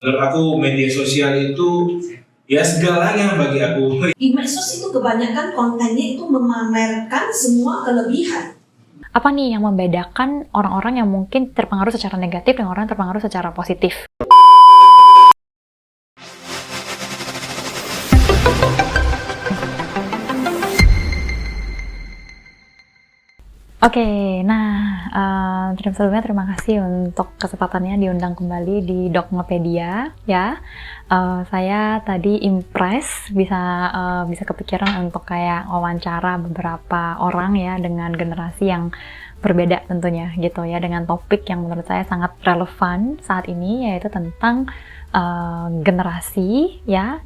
Menurut aku media sosial itu ya segalanya bagi aku. Di medsos itu kebanyakan kontennya itu memamerkan semua kelebihan. Apa nih yang membedakan orang-orang yang mungkin terpengaruh secara negatif dengan orang yang terpengaruh secara positif? Oke, nah sebelumnya terima kasih untuk kesempatannya diundang kembali di Dogmapedia ya. Saya tadi impress bisa kepikiran untuk kayak wawancara beberapa orang ya dengan generasi yang berbeda tentunya gitu ya, dengan topik yang menurut saya sangat relevan saat ini, yaitu tentang generasi ya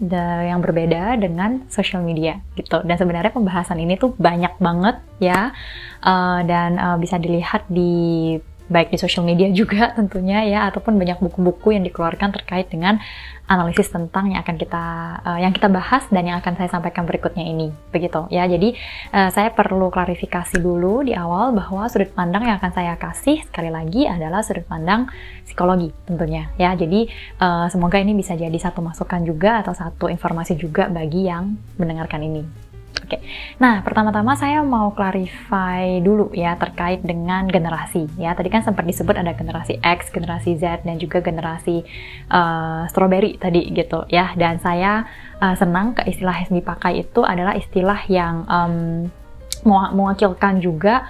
yang berbeda dengan social media gitu. Dan sebenarnya pembahasan ini tuh banyak banget ya, dan bisa dilihat baik di social media juga tentunya ya, ataupun banyak buku-buku yang dikeluarkan terkait dengan analisis tentang yang kita bahas dan yang akan saya sampaikan berikutnya ini, begitu ya. Jadi saya perlu klarifikasi dulu di awal bahwa sudut pandang yang akan saya kasih sekali lagi adalah sudut pandang psikologi tentunya ya. Jadi semoga ini bisa jadi satu masukan juga atau satu informasi juga bagi yang mendengarkan ini. Oke, nah pertama-tama saya mau clarify dulu ya terkait dengan generasi ya. Tadi kan sempat disebut ada generasi X, generasi Z, dan juga generasi strawberry tadi gitu ya. Dan saya senang istilah yang dipakai itu adalah istilah yang mewakilkan juga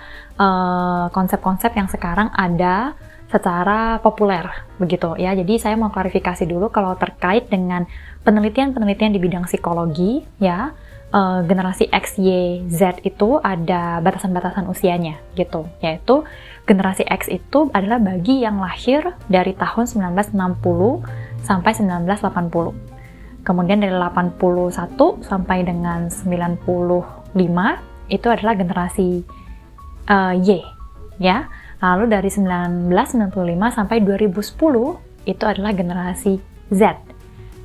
konsep-konsep yang sekarang ada secara populer begitu ya. Jadi saya mau klarifikasi dulu kalau terkait dengan penelitian-penelitian di bidang psikologi ya. Generasi X, Y, Z itu ada batasan-batasan usianya gitu, yaitu generasi X itu adalah bagi yang lahir dari tahun 1960 sampai 1980. Kemudian dari 81 sampai dengan 95 itu adalah generasi Y ya. Lalu dari 1995 sampai 2010 itu adalah generasi Z.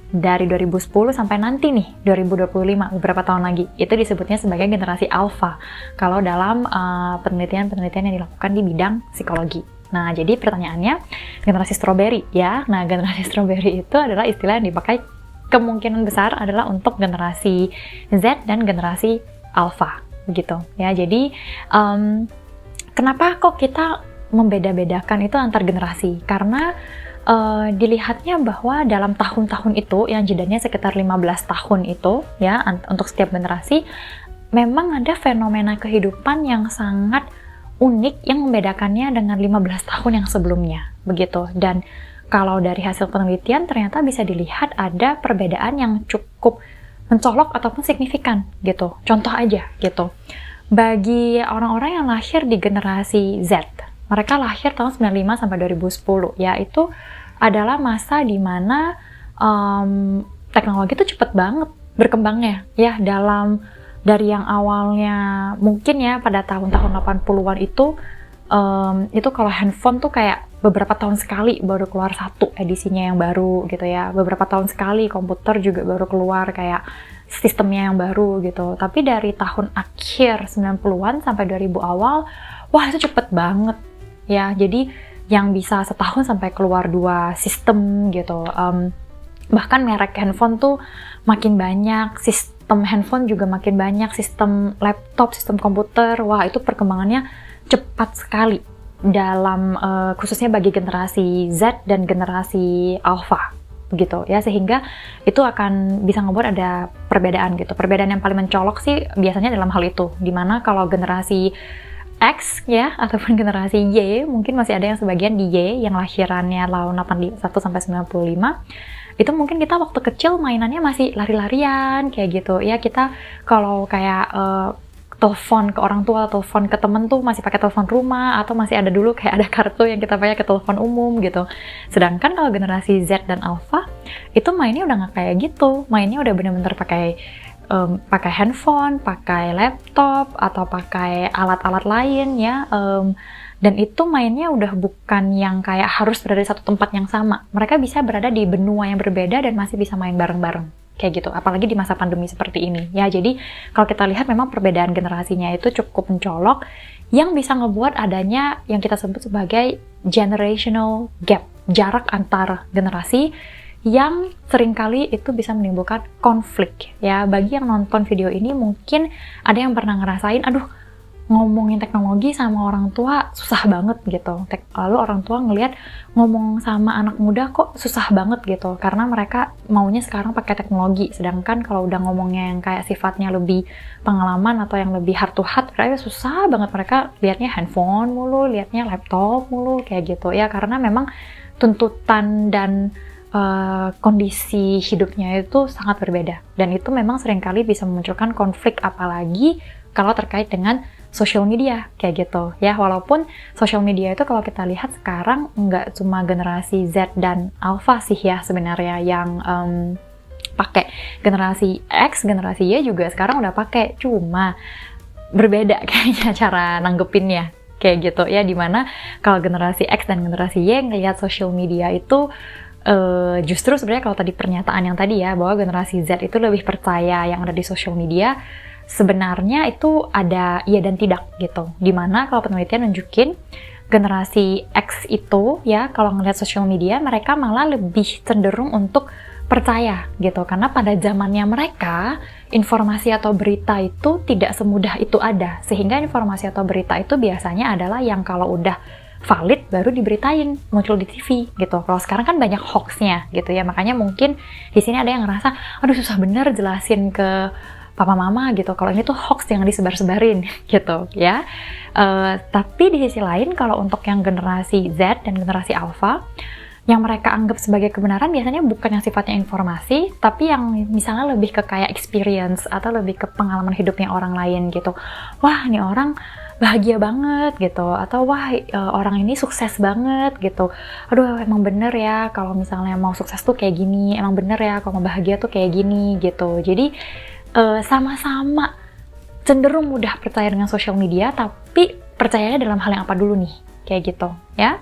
Dari 2010 sampai nanti nih 2025, beberapa tahun lagi, itu disebutnya sebagai generasi alpha kalau dalam penelitian-penelitian yang dilakukan di bidang psikologi. Nah, jadi pertanyaannya, generasi strawberry ya. Nah, generasi strawberry itu adalah istilah yang dipakai kemungkinan besar adalah untuk generasi Z dan generasi alpha begitu ya. Jadi kenapa kok kita membeda-bedakan itu antar generasi? Karena dilihatnya bahwa dalam tahun-tahun itu yang jedanya sekitar 15 tahun itu ya, untuk setiap generasi memang ada fenomena kehidupan yang sangat unik yang membedakannya dengan 15 tahun yang sebelumnya begitu. Dan kalau dari hasil penelitian ternyata bisa dilihat ada perbedaan yang cukup mencolok ataupun signifikan gitu. Contoh aja gitu, bagi orang-orang yang lahir di generasi Z, mereka lahir tahun 95 sampai 2010 ya, itu adalah masa di mana teknologi itu cepet banget berkembangnya ya. Dari yang awalnya mungkin ya pada tahun-tahun 80-an itu kalau handphone tuh kayak beberapa tahun sekali baru keluar satu edisinya yang baru gitu ya. Beberapa tahun sekali komputer juga baru keluar kayak sistemnya yang baru gitu. Tapi dari tahun akhir 90-an sampai 2000 awal, wah itu cepet banget ya. Jadi yang bisa setahun sampai keluar 2 sistem gitu. Bahkan merek handphone tuh makin banyak, sistem handphone juga makin banyak, sistem laptop, sistem komputer. Wah, itu perkembangannya cepat sekali dalam khususnya bagi generasi Z dan generasi Alpha begitu ya, sehingga itu akan bisa ngebuat ada perbedaan gitu. Perbedaan yang paling mencolok sih biasanya dalam hal itu, dimana kalau generasi X ya ataupun generasi Y, mungkin masih ada yang sebagian di Y yang lahirannya tahun 81 sampai 95, itu mungkin kita waktu kecil mainannya masih lari-larian kayak gitu ya. Kita kalau kayak telepon ke orang tua, telepon ke temen tuh masih pakai telepon rumah, atau masih ada dulu kayak ada kartu yang kita pakai ke telepon umum gitu. Sedangkan kalau generasi Z dan Alpha itu mainnya udah nggak kayak gitu, mainnya udah bener-bener pakai handphone, pakai laptop, atau pakai alat-alat lain ya, dan itu mainnya udah bukan yang kayak harus berada di satu tempat yang sama. Mereka bisa berada di benua yang berbeda dan masih bisa main bareng-bareng kayak gitu, apalagi di masa pandemi seperti ini ya. Jadi kalau kita lihat memang perbedaan generasinya itu cukup mencolok, yang bisa ngebuat adanya yang kita sebut sebagai generational gap, jarak antar generasi yang seringkali itu bisa menimbulkan konflik ya. Bagi yang nonton video ini mungkin ada yang pernah ngerasain, aduh ngomongin teknologi sama orang tua susah banget gitu. Lalu orang tua ngelihat ngomong sama anak muda kok susah banget gitu, karena mereka maunya sekarang pakai teknologi, sedangkan kalau udah ngomongnya yang kayak sifatnya lebih pengalaman atau yang lebih heart to heart, mereka susah banget, mereka liatnya handphone mulu, liatnya laptop mulu kayak gitu ya, karena memang tuntutan dan kondisi hidupnya itu sangat berbeda, dan itu memang seringkali bisa memunculkan konflik, apalagi kalau terkait dengan social media kayak gitu ya. Walaupun social media itu kalau kita lihat sekarang nggak cuma generasi Z dan Alpha sih ya sebenarnya yang pakai, generasi X, generasi Y juga sekarang udah pakai, cuma berbeda kayaknya cara nanggepinnya kayak gitu ya, dimana kalau generasi X dan generasi Y ngelihat social media itu justru sebenarnya kalau tadi pernyataan yang tadi ya, bahwa generasi Z itu lebih percaya yang ada di social media, sebenarnya itu ada iya dan tidak gitu. Dimana kalau penelitian nunjukin generasi X itu ya, kalau ngelihat social media mereka malah lebih cenderung untuk percaya gitu, karena pada zamannya mereka informasi atau berita itu tidak semudah itu ada, sehingga informasi atau berita itu biasanya adalah yang kalau udah valid baru diberitain, muncul di TV gitu. Kalau sekarang kan banyak hoaxnya gitu ya, makanya mungkin di sini ada yang ngerasa aduh susah bener jelasin ke papa mama gitu, kalau ini tuh hoax yang disebar-sebarin gitu ya. Tapi di sisi lain kalau untuk yang generasi Z dan generasi Alpha, yang mereka anggap sebagai kebenaran biasanya bukan yang sifatnya informasi, tapi yang misalnya lebih ke kayak experience atau lebih ke pengalaman hidupnya orang lain gitu. Wah, ini orang bahagia banget gitu, atau wah orang ini sukses banget gitu. Aduh emang bener ya kalau misalnya mau sukses tuh kayak gini, emang bener ya kalau mau bahagia tuh kayak gini gitu. Jadi sama-sama cenderung mudah percaya dengan social media, tapi percayanya dalam hal yang apa dulu nih, kayak gitu ya.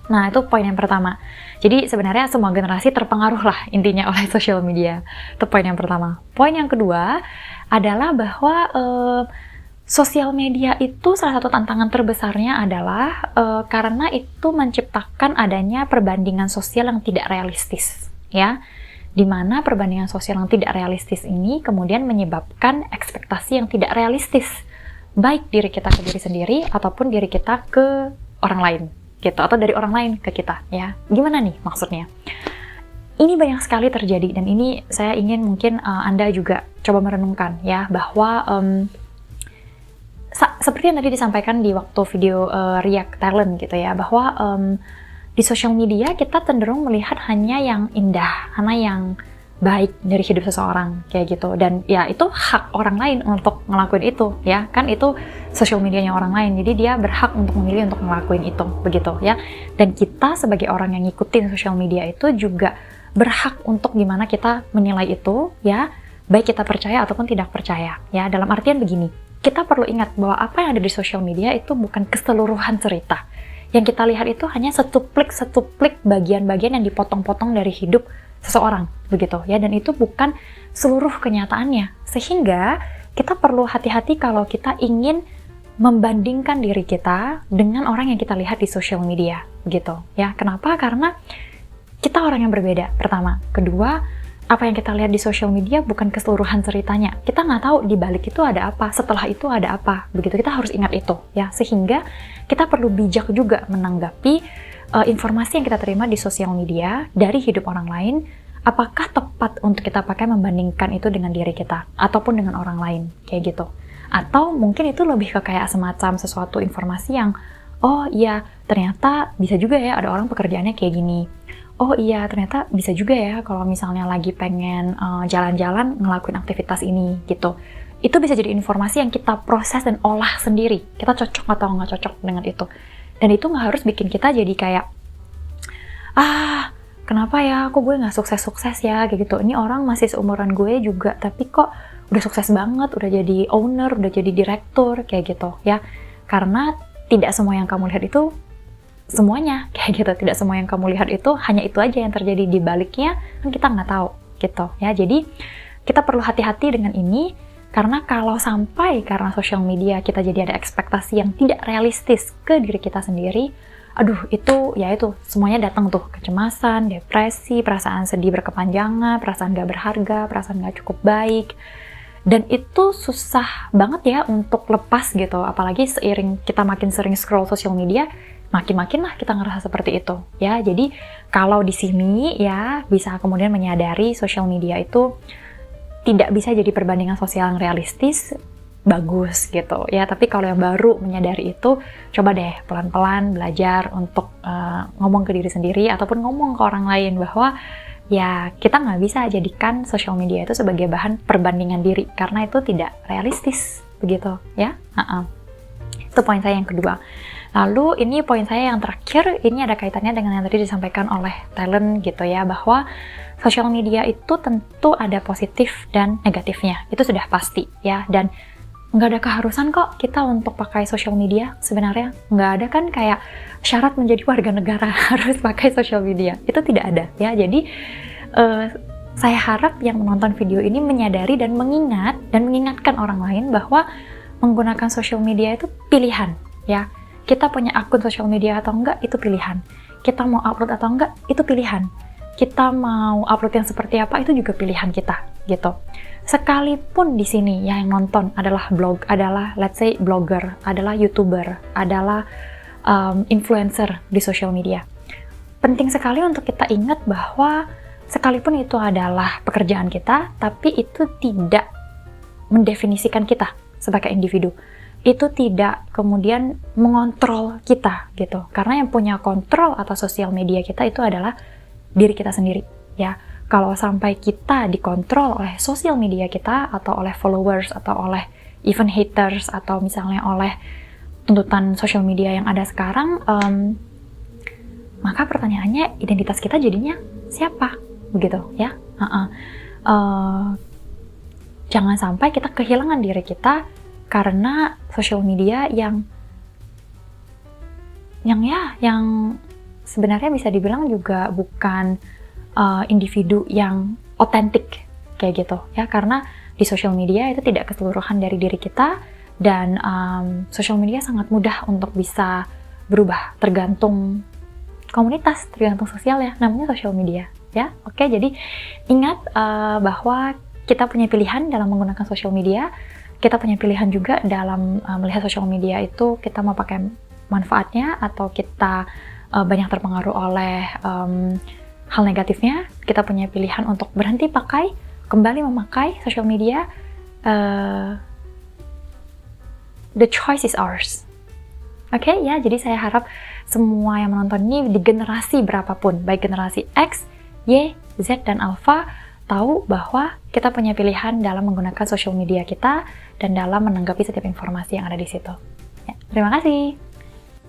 Nah itu poin yang pertama. Jadi sebenarnya semua generasi terpengaruh lah intinya oleh social media. Itu poin yang pertama. Poin yang kedua adalah bahwa sosial media itu salah satu tantangan terbesarnya adalah karena itu menciptakan adanya perbandingan sosial yang tidak realistis, ya. Di mana perbandingan sosial yang tidak realistis ini kemudian menyebabkan ekspektasi yang tidak realistis, baik diri kita ke diri sendiri ataupun diri kita ke orang lain, gitu, atau dari orang lain ke kita, ya. Gimana nih maksudnya? Ini banyak sekali terjadi, dan ini saya ingin mungkin Anda juga coba merenungkan, ya, bahwa seperti yang tadi disampaikan di waktu video React Talent gitu ya, bahwa di social media kita cenderung melihat hanya yang indah, hanya yang baik dari hidup seseorang kayak gitu, dan ya itu hak orang lain untuk ngelakuin itu, ya kan, itu social medianya orang lain, jadi dia berhak untuk memilih untuk ngelakuin itu, begitu ya. Dan kita sebagai orang yang ngikutin social media itu juga berhak untuk gimana kita menilai itu, ya, baik kita percaya ataupun tidak percaya, ya. Dalam artian begini, kita perlu ingat bahwa apa yang ada di social media itu bukan keseluruhan cerita. Yang kita lihat itu hanya setuplik bagian-bagian yang dipotong-potong dari hidup seseorang, begitu ya. Dan itu bukan seluruh kenyataannya. Sehingga kita perlu hati-hati kalau kita ingin membandingkan diri kita dengan orang yang kita lihat di social media, gitu ya. Kenapa? Karena kita orang yang berbeda, pertama. Kedua, apa yang kita lihat di social media bukan keseluruhan ceritanya. Kita nggak tahu di balik itu ada apa, setelah itu ada apa. Begitu, kita harus ingat itu, ya. Sehingga kita perlu bijak juga menanggapi informasi yang kita terima di sosial media dari hidup orang lain. Apakah tepat untuk kita pakai membandingkan itu dengan diri kita ataupun dengan orang lain, kayak gitu. Atau mungkin itu lebih ke kayak semacam sesuatu informasi yang, oh iya ternyata bisa juga ya ada orang pekerjaannya kayak gini. Oh iya, ternyata bisa juga ya kalau misalnya lagi pengen jalan-jalan ngelakuin aktivitas ini, gitu. Itu bisa jadi informasi yang kita proses dan olah sendiri. Kita cocok atau nggak cocok dengan itu. Dan itu nggak harus bikin kita jadi kayak, kenapa ya, kok gue nggak sukses-sukses ya, kayak gitu. Ini orang masih seumuran gue juga, tapi kok udah sukses banget, udah jadi owner, udah jadi direktur, kayak gitu, ya. Karena tidak semua yang kamu lihat itu semuanya kayak gitu, tidak semua yang kamu lihat itu hanya itu aja yang terjadi di baliknya, kan kita nggak tahu gitu ya. Jadi kita perlu hati-hati dengan ini, karena kalau sampai karena sosial media kita jadi ada ekspektasi yang tidak realistis ke diri kita sendiri, aduh itu semuanya datang tuh, kecemasan, depresi, perasaan sedih berkepanjangan, perasaan gak berharga, perasaan gak cukup baik. Dan itu susah banget ya untuk lepas gitu, apalagi seiring kita makin sering scroll sosial media, makin lah kita ngerasa seperti itu ya. Jadi kalau di sini ya bisa kemudian menyadari sosial media itu tidak bisa jadi perbandingan sosial yang realistis, bagus gitu ya. Tapi kalau yang baru menyadari itu, coba deh pelan-pelan belajar untuk ngomong ke diri sendiri ataupun ngomong ke orang lain bahwa ya kita nggak bisa jadikan sosial media itu sebagai bahan perbandingan diri karena itu tidak realistis begitu ya. Itu poin saya yang kedua. Lalu ini poin saya yang terakhir, ini ada kaitannya dengan yang tadi disampaikan oleh Talent gitu ya, bahwa sosial media itu tentu ada positif dan negatifnya, itu sudah pasti ya. Dan nggak ada keharusan kok kita untuk pakai sosial media sebenarnya. Nggak ada kan kayak syarat menjadi warga negara harus pakai sosial media. Itu tidak ada ya. Jadi saya harap yang menonton video ini menyadari dan mengingatkan orang lain bahwa menggunakan sosial media itu pilihan ya. Kita punya akun sosial media atau enggak, itu pilihan. Kita mau upload atau enggak, itu pilihan. Kita mau upload yang seperti apa, itu juga pilihan kita gitu. Sekalipun di sini ya yang nonton adalah let's say blogger, adalah YouTuber, adalah influencer di social media. Penting sekali untuk kita ingat bahwa sekalipun itu adalah pekerjaan kita, tapi itu tidak mendefinisikan kita sebagai individu. Itu tidak kemudian mengontrol kita gitu. Karena yang punya kontrol atas sosial media kita itu adalah diri kita sendiri ya. Kalau sampai kita dikontrol oleh sosial media kita atau oleh followers atau oleh even haters atau misalnya oleh tuntutan sosial media yang ada sekarang, maka pertanyaannya identitas kita jadinya siapa begitu ya. Jangan sampai kita kehilangan diri kita karena sosial media yang sebenarnya bisa dibilang juga bukan individu yang otentik kayak gitu ya, karena di sosial media itu tidak keseluruhan dari diri kita dan sosial media sangat mudah untuk bisa berubah tergantung komunitas, tergantung sosial ya, namanya sosial media ya. Oke, jadi ingat bahwa kita punya pilihan dalam menggunakan sosial media, kita punya pilihan juga dalam melihat sosial media itu kita mau pakai manfaatnya atau kita banyak terpengaruh oleh hal negatifnya. Kita punya pilihan untuk berhenti pakai, kembali memakai sosial media. The choice is ours. Oke ya, jadi saya harap semua yang menonton ini di generasi berapapun, baik generasi X, Y, Z, dan Alpha, tahu bahwa kita punya pilihan dalam menggunakan sosial media kita dan dalam menanggapi setiap informasi yang ada di situ. Ya, terima kasih.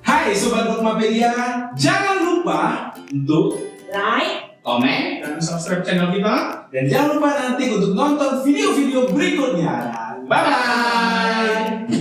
Hai Sobat Rokmapedia, jangan lupa untuk Like, komen, dan subscribe channel kita. Dan jangan lupa nanti untuk nonton video-video berikutnya. Bye-bye!